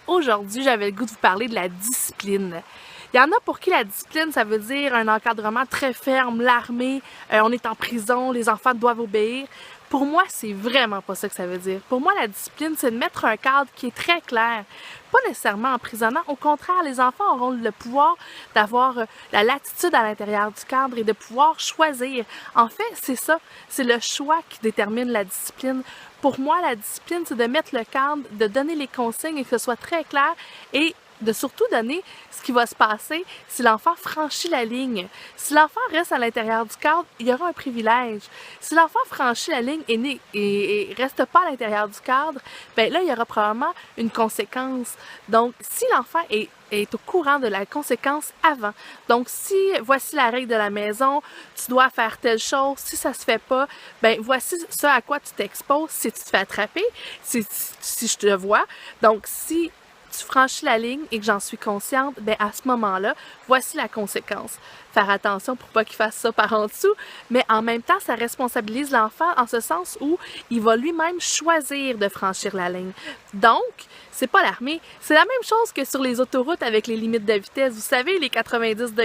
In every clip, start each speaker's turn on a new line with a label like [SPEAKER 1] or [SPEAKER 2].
[SPEAKER 1] Aujourd'hui, j'avais le goût de vous parler de la discipline. Il y en a pour qui la discipline, ça veut dire un encadrement très ferme, l'armée, on est en prison, les enfants doivent obéir. Pour moi, c'est vraiment pas ça que ça veut dire. Pour moi, la discipline, c'est de mettre un cadre qui est très clair. Pas nécessairement emprisonnant. Au contraire, les enfants auront le pouvoir d'avoir la latitude à l'intérieur du cadre et de pouvoir choisir. En fait, c'est ça. C'est le choix qui détermine la discipline. Pour moi, la discipline, c'est de mettre le cadre, de donner les consignes et que ce soit très clair et de surtout donner ce qui va se passer si l'enfant franchit la ligne. Si l'enfant reste à l'intérieur du cadre, il y aura un privilège. Si l'enfant franchit la ligne et reste pas à l'intérieur du cadre, ben là, il y aura probablement une conséquence. Donc, si l'enfant est au courant de la conséquence avant. Donc, si voici la règle de la maison, tu dois faire telle chose, si ça se fait pas, ben voici ce à quoi tu t'exposes si tu te fais attraper, si je te vois. Donc, si tu franchis la ligne et que j'en suis consciente, ben à ce moment-là, voici la conséquence. Faire attention pour pas qu'il fasse ça par en dessous, mais en même temps, ça responsabilise l'enfant en ce sens où il va lui-même choisir de franchir la ligne. Donc, c'est pas l'armée. C'est la même chose que sur les autoroutes avec les limites de vitesse. Vous savez, les 90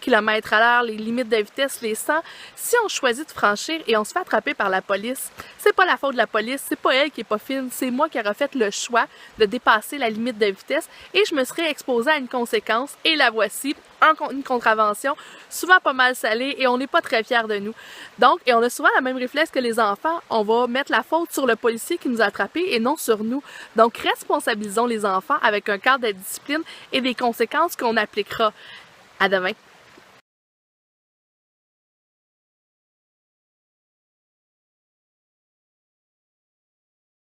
[SPEAKER 1] km/h, les limites de vitesse, les 100. Si on choisit de franchir et on se fait attraper par la police, c'est pas la faute de la police, c'est pas elle qui est pas fine, c'est moi qui aurais fait le choix de dépasser la limite de vitesse et je me serais exposée à une conséquence et la voici, une contravention, souvent pas mal salée et on n'est pas très fiers de nous. Donc, et on a souvent la même réflexe que les enfants, on va mettre la faute sur le policier qui nous a attrapés et non sur nous. Donc, responsabilisons les enfants avec un cadre de discipline et des conséquences qu'on appliquera. À demain!